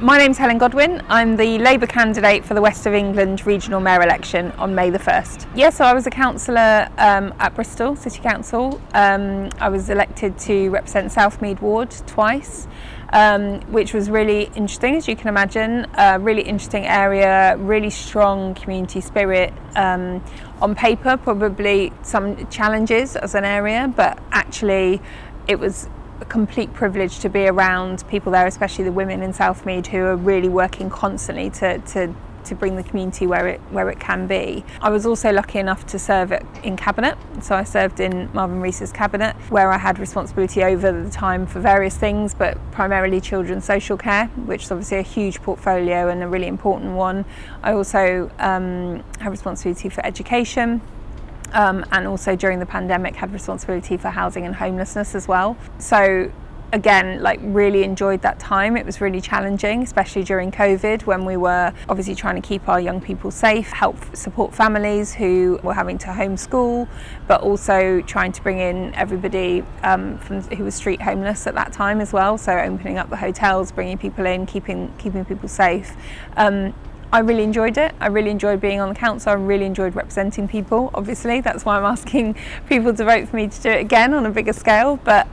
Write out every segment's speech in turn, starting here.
My name's Helen Godwin. I'm the Labour candidate for the West of England Regional Mayor election on May the 1st. So I was a councillor at Bristol City Council. I was elected to represent Southmead Ward twice, which was really interesting, as you can imagine. A really interesting area, really strong community spirit. On paper, probably some challenges as an area, but actually it was a complete privilege to be around people there, especially the women in Southmead, who are really working constantly to bring the community where it can be. I was also lucky enough to serve in cabinet, so I served in Marvin Rees's cabinet, where I had responsibility over the time for various things, but primarily children's social care, which is obviously a huge portfolio and a really important one. I also have responsibility for education. And also during the pandemic had responsibility for housing and homelessness as well. So again, really enjoyed that time. It was really challenging, especially during COVID, when we were obviously trying to keep our young people safe, help support families who were having to homeschool, but also trying to bring in everybody who was street homeless at that time as well. So opening up the hotels, bringing people in, keeping people safe. I really enjoyed it. I really enjoyed being on the council. I really enjoyed representing people, obviously. That's why I'm asking people to vote for me to do it again on a bigger scale. But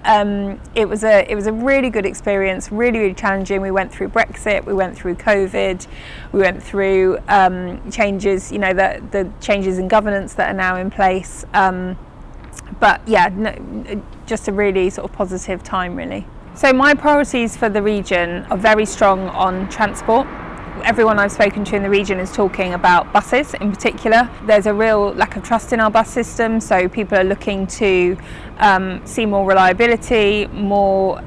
it was a really good experience, really, really challenging. We went through Brexit, we went through COVID, we went through changes, the changes in governance that are now in place. Just a really sort of positive time, really. So my priorities for the region are very strong on transport. Everyone I've spoken to in the region is talking about buses in particular. There's a real lack of trust in our bus system, so people are looking to see more reliability, more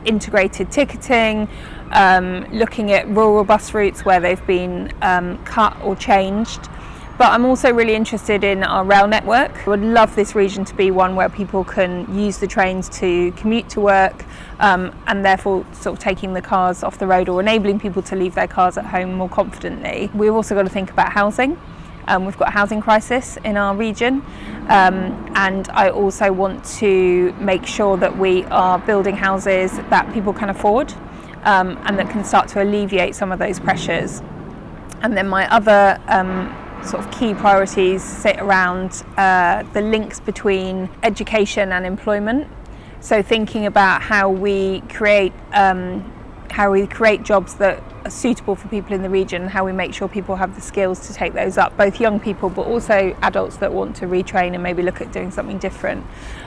integrated ticketing, looking at rural bus routes where they've been cut or changed. But I'm also really interested in our rail network. I would love this region to be one where people can use the trains to commute to work, and therefore sort of taking the cars off the road or enabling people to leave their cars at home more confidently. We've also got to think about housing. We've got a housing crisis in our region, and I also want to make sure that we are building houses that people can afford, and that can start to alleviate some of those pressures. And then my other sort of key priorities sit around the links between education and employment. So thinking about how we create jobs that are suitable for people in the region, and how we make sure people have the skills to take those up, both young people but also adults that want to retrain and maybe look at doing something different.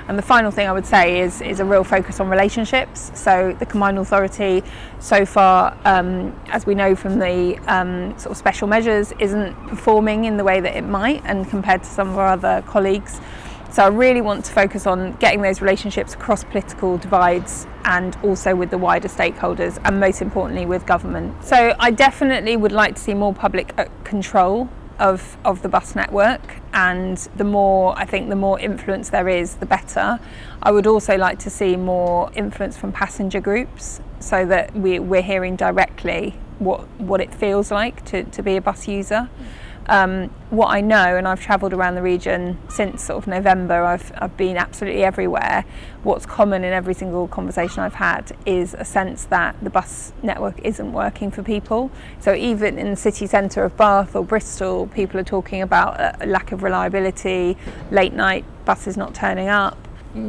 And the final thing I would say is a real focus on relationships. So the Combined Authority so far, as we know from the sort of special measures, isn't performing in the way that it might, and compared to some of our other colleagues. So I really want to focus on getting those relationships across political divides, and also with the wider stakeholders, and most importantly with government. So I definitely would like to see more public control of the bus network, and the more influence there is, the better. I would also like to see more influence from passenger groups, so that we're hearing directly what it feels like to be a bus user. What I know, and I've travelled around the region since sort of November, I've been absolutely everywhere. What's common in every single conversation I've had is a sense that the bus network isn't working for people. So even in the city centre of Bath or Bristol, people are talking about a lack of reliability, late night buses not turning up,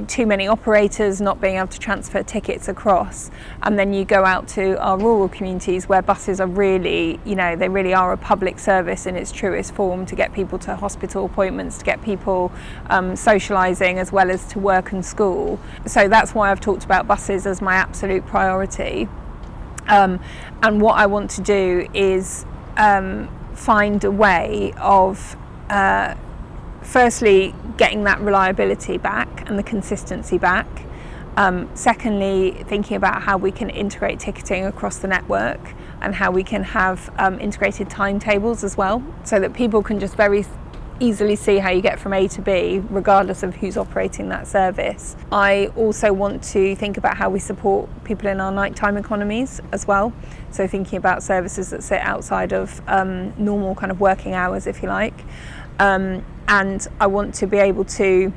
too many operators not being able to transfer tickets across. And then you go out to our rural communities where buses are really, they really are a public service in its truest form, to get people to hospital appointments, to get people socialising as well as to work and school. So that's why I've talked about buses as my absolute priority. And what I want to do is find a way of firstly getting that reliability back and the consistency back. Secondly, thinking about how we can integrate ticketing across the network, and how we can have integrated timetables as well, so that people can just very easily see how you get from A to B, regardless of who's operating that service. I also want to think about how we support people in our nighttime economies as well. So thinking about services that sit outside of normal kind of working hours, if you like. And I want to be able to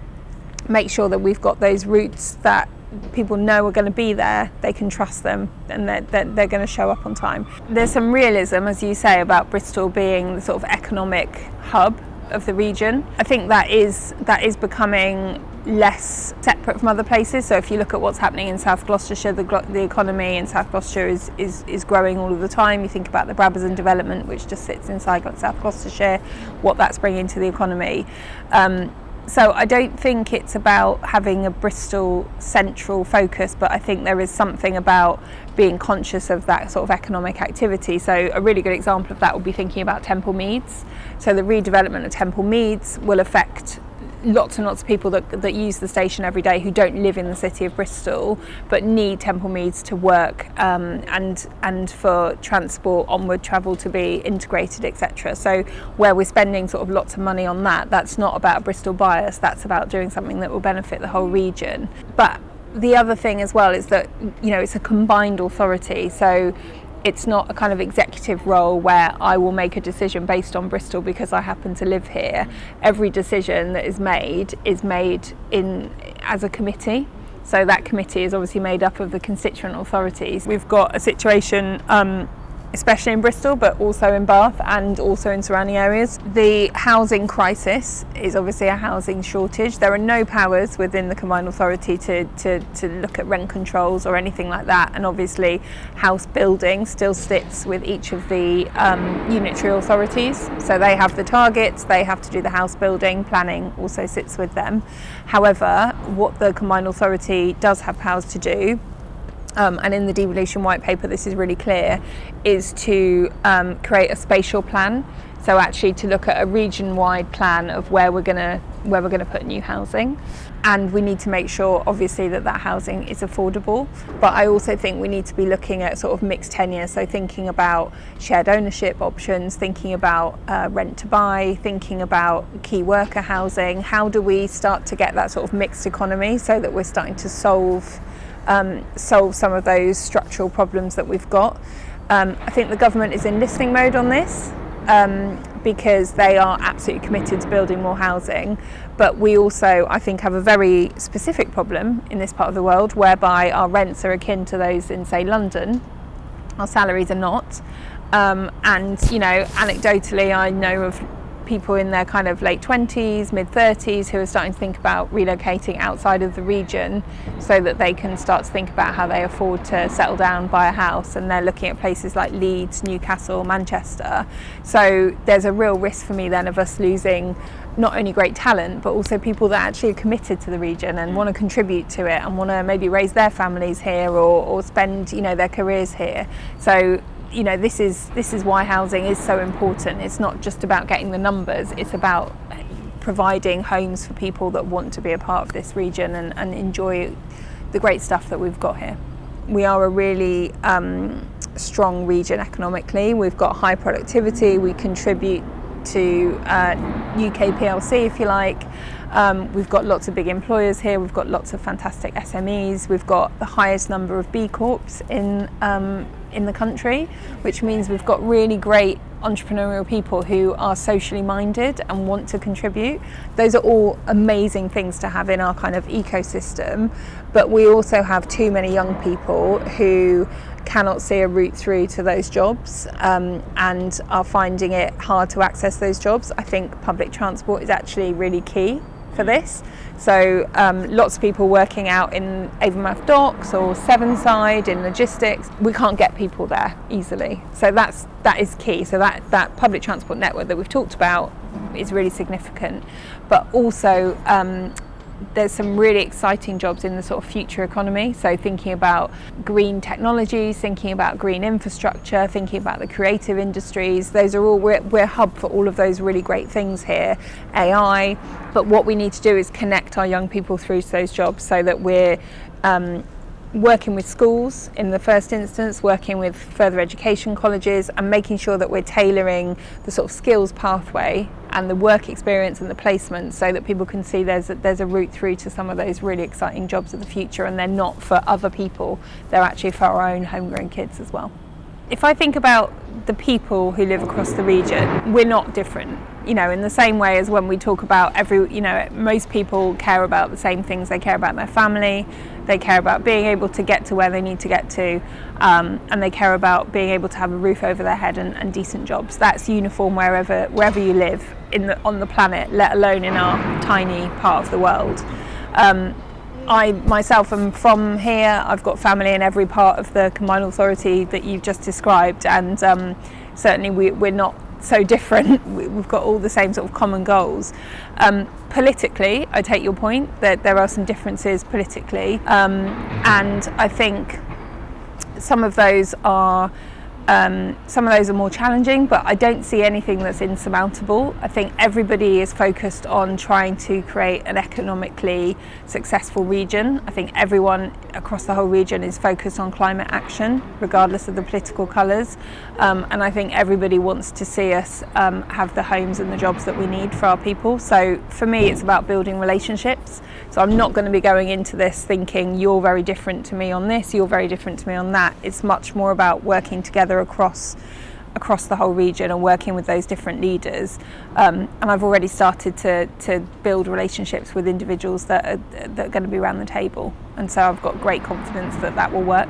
make sure that we've got those routes that people know are going to be there, they can trust them, and they're going to show up on time. There's some realism, as you say, about Bristol being the sort of economic hub of the region. I think that is becoming less separate from other places. So if you look at what's happening in South Gloucestershire, the economy in South Gloucestershire is growing all of the time. You think about the Brabazon development, which just sits inside South Gloucestershire, what that's bringing to the economy. So I don't think it's about having a Bristol central focus, but I think there is something about being conscious of that sort of economic activity. So a really good example of that would be thinking about Temple Meads. So the redevelopment of Temple Meads will affect lots and lots of people that use the station every day who don't live in the city of Bristol but need Temple Meads to work and for transport, onward travel to be integrated, etc. So where we're spending sort of lots of money on that, that's not about a Bristol bias, that's about doing something that will benefit the whole region. But the other thing as well is that, you know, it's a combined authority, so it's not a kind of executive role where I will make a decision based on Bristol because I happen to live here. Every decision that is made as a committee. So that committee is obviously made up of the constituent authorities. We've got a situation especially in Bristol, but also in Bath and also in surrounding areas. The housing crisis is obviously a housing shortage. There are no powers within the combined authority to look at rent controls or anything like that, and obviously house building still sits with each of the unitary authorities. So they have the targets, they have to do the house building, planning also sits with them. However, what the combined authority does have powers to do, and in the devolution white paper this is really clear, is to create a spatial plan. So actually to look at a region-wide plan of where we're going to put new housing, and we need to make sure obviously that housing is affordable. But I also think we need to be looking at sort of mixed tenure, so thinking about shared ownership options, thinking about rent to buy, thinking about key worker housing. How do we start to get that sort of mixed economy so that we're starting to solve some of those structural problems that we've got? I think the government is in listening mode on this because they are absolutely committed to building more housing, but we also, I think, have a very specific problem in this part of the world whereby our rents are akin to those in, say, London. Our salaries are not, and you know, anecdotally I know of people in their kind of late 20s, mid 30s who are starting to think about relocating outside of the region so that they can start to think about how they afford to settle down, buy a house, and they're looking at places like Leeds, Newcastle, Manchester. So there's a real risk for me then of us losing not only great talent but also people that actually are committed to the region and want to contribute to it and want to maybe raise their families here or spend, you know, their careers here. So you know, this is why housing is so important. It's not just about getting the numbers, it's about providing homes for people that want to be a part of this region and enjoy the great stuff that we've got here. We are a really strong region economically. We've got high productivity, we contribute to UK PLC, if you like. We've got lots of big employers here, we've got lots of fantastic SMEs, we've got the highest number of B Corps in the country, which means we've got really great entrepreneurial people who are socially minded and want to contribute. Those are all amazing things to have in our kind of ecosystem, but we also have too many young people who cannot see a route through to those jobs and are finding it hard to access those jobs. I think public transport is actually really key for this. So lots of people working out in Avonmouth Docks or Sevenside in logistics, we can't get people there easily. So that is key. So that public transport network that we've talked about is really significant. But also there's some really exciting jobs in the sort of future economy. So thinking about green technologies, thinking about green infrastructure, thinking about the creative industries. Those are all, we're a hub for all of those really great things here. AI. But what we need to do is connect our young people through to those jobs so that we're working with schools in the first instance, working with further education colleges and making sure that we're tailoring the sort of skills pathway and the work experience and the placement so that people can see there's a route through to some of those really exciting jobs of the future, and they're not for other people, they're actually for our own homegrown kids as well. If I think about the people who live across the region, we're not different. You know, in the same way as when we talk about most people care about the same things. They care about their family, they care about being able to get to where they need to get to, and they care about being able to have a roof over their head and decent jobs. That's uniform wherever you live on the planet, let alone in our tiny part of the world. I myself am from here. I've got family in every part of the combined authority that you've just described, and certainly we're not so different. We've got all the same sort of common goals. Politically, I take your point that there are some differences politically, and I think some of those are more challenging, but I don't see anything that's insurmountable. I think everybody is focused on trying to create an economically successful region. I think everyone across the whole region is focused on climate action, regardless of the political colours. And I think everybody wants to see us have the homes and the jobs that we need for our people. So for me, it's about building relationships. So I'm not going to be going into this thinking you're very different to me on this, you're very different to me on that. It's much more about working together across the whole region and working with those different leaders. And I've already started to build relationships with individuals that are going to be around the table. And so I've got great confidence that will work.